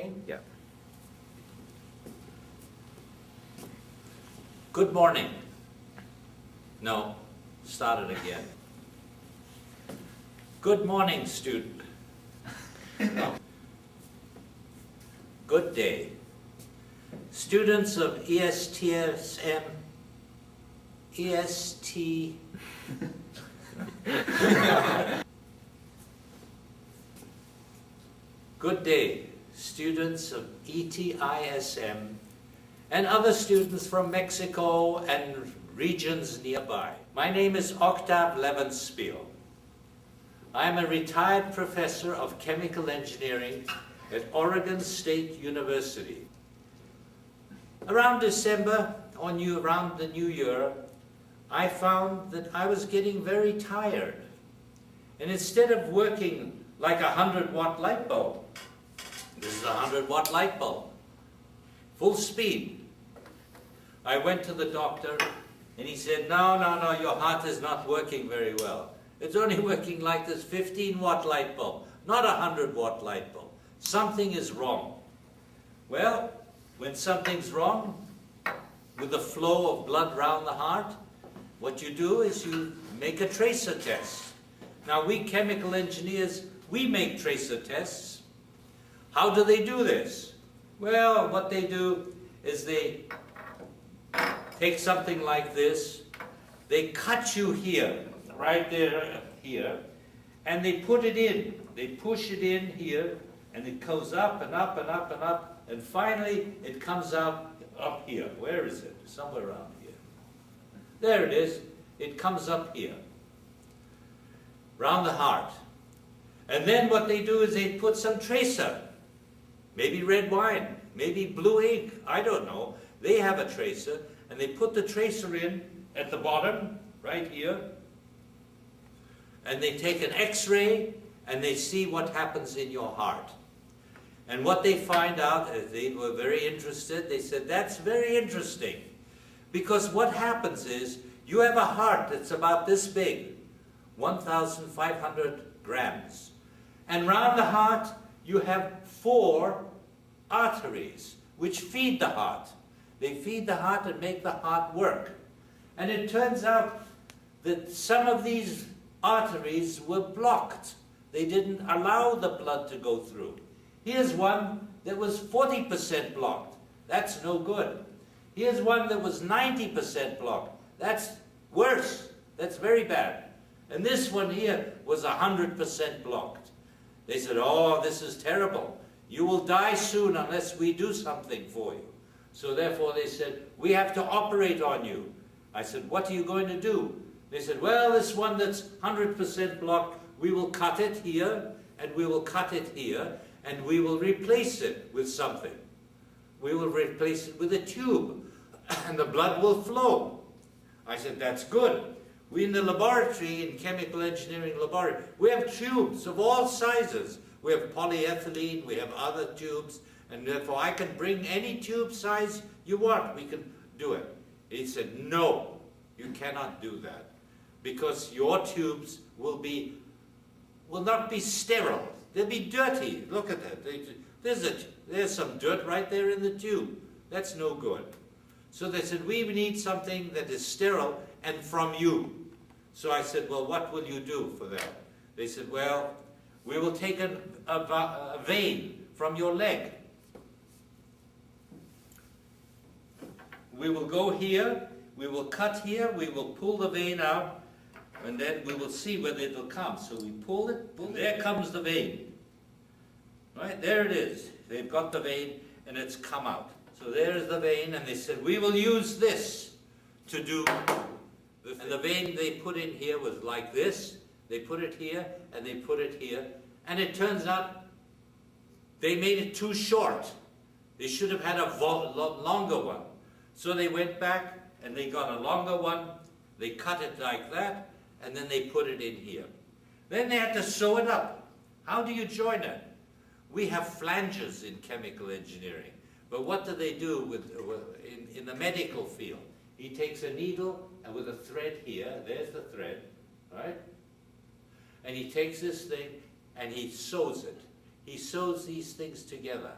Working? Yeah. Good morning. No, start it again. Good morning, student. No. Good day. Students of ESTSM, EST. Good day, students of ETISM and other students from Mexico and regions nearby. My name is Octave Levenspiel. I am a retired professor of chemical engineering at Oregon State University. Around December, or around the new year, I found that I was getting very tired. And instead of working like a 100-watt light bulb, this is a 100-watt light bulb, full speed, I went to the doctor and he said, no, your heart is not working very well. It's only working like this 15-watt light bulb, not a 100-watt light bulb. Something is wrong. Well, when something's wrong with the flow of blood around the heart, what you do is you make a tracer test. Now we chemical engineers, we make tracer tests. How do they do this? Well, what they do is they take something like this, they cut you here, right there, here, and they put it in. They push it in here, and it goes up and up and up and up, and finally it comes out up here. Where is it? Somewhere around here. There it is. It comes up here, round the heart. And then what they do is they put some tracer, maybe red wine, maybe blue ink, I don't know. They have a tracer, and they put the tracer in at the bottom, right here, and they take an X-ray, and they see what happens in your heart. And what they find out, they were very interested, they said, that's very interesting, because what happens is, you have a heart that's about this big, 1,500 grams. And round the heart, you have 4 arteries which feed the heart. They feed the heart and make the heart work. And it turns out that some of these arteries were blocked. They didn't allow the blood to go through. Here's one that was 40% blocked. That's no good. Here's one that was 90% blocked. That's worse. That's very bad. And this one here was 100% blocked. They said, oh, this is terrible. You will die soon unless we do something for you. So therefore they said, we have to operate on you. I said, what are you going to do? They said, well, this one that's 100% blocked, we will cut it here, and we will cut it here, and we will replace it with something. We will replace it with a tube, and the blood will flow. I said, that's good. We in the laboratory, in chemical engineering laboratory, we have tubes of all sizes. We have polyethylene, we have other tubes, and therefore I can bring any tube size you want, we can do it. He said, no, you cannot do that, because your tubes will not be sterile. They'll be dirty. Look at that. There's some dirt right there in the tube. That's no good. So they said, we need something that is sterile and from you. So I said, well, what will you do for that? They said, well, we will take a vein from your leg. We will go here, we will cut here, we will pull the vein out, and then we will see whether it will come. So we pull it, there comes the vein. Right, there it is. They've got the vein, and it's come out. So there's the vein, and they said, we will use this to do, and the vein they put in here was like this. They put it here, and they put it here, and it turns out they made it too short. They should have had a longer one. So they went back, and they got a longer one, they cut it like that, and then they put it in here. Then they had to sew it up. How do you join it? We have flanges in chemical engineering. But what do they do in the medical field? He takes a needle and with a thread here, there's the thread, right? And he takes this thing and he sews it. He sews these things together.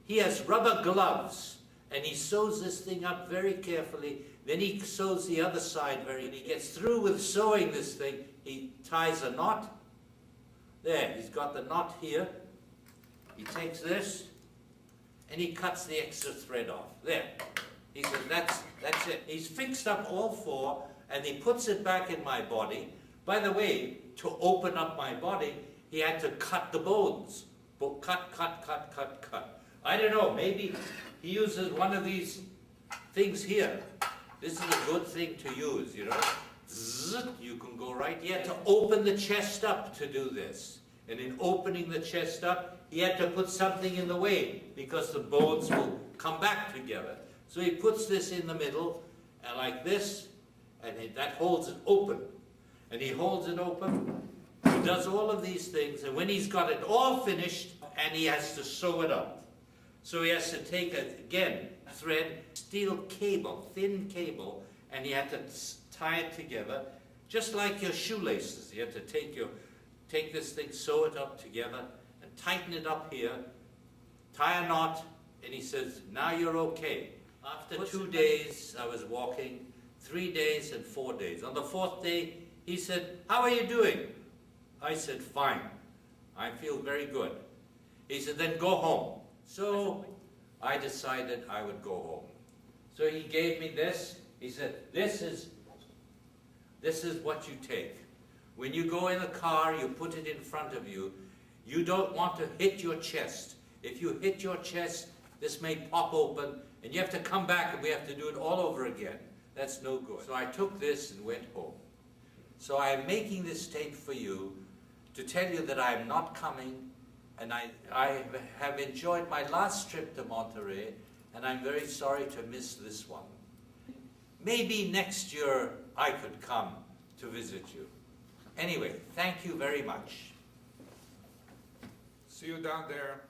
He has rubber gloves, and he sews this thing up very carefully. Then he sews the other side and he gets through with sewing this thing. He ties a knot. There, he's got the knot here. He takes this, and he cuts the extra thread off. There. He says, that's it. He's fixed up all four, and he puts it back in my body. By the way, to open up my body, he had to cut the bones. Cut. I don't know, maybe he uses one of these things here. This is a good thing to use, you know. Zzz, you can go right here to open the chest up to do this. And in opening the chest up, he had to put something in the way because the bones will come back together. So he puts this in the middle, and like this, and that holds it open. And he holds it open. He does all of these things, and when he's got it all finished, and he has to sew it up. So he has to take, again, thread, steel cable, thin cable, and he had to tie it together, just like your shoelaces. You have to take this thing, sew it up together, and tighten it up here, tie a knot, and he says, now you're okay. After 2 days, I was walking, 3 days and 4 days. On the 4th day, he said, how are you doing? I said, fine. I feel very good. He said, then go home. So I decided I would go home. So he gave me this. He said, this is what you take. When you go in the car, you put it in front of you. You don't want to hit your chest. If you hit your chest, this may pop open, and you have to come back, and we have to do it all over again. That's no good. So I took this and went home. So I'm making this tape for you to tell you that I'm not coming, and I have enjoyed my last trip to Monterey, and I'm very sorry to miss this one. Maybe next year I could come to visit you. Anyway, thank you very much. See you down there.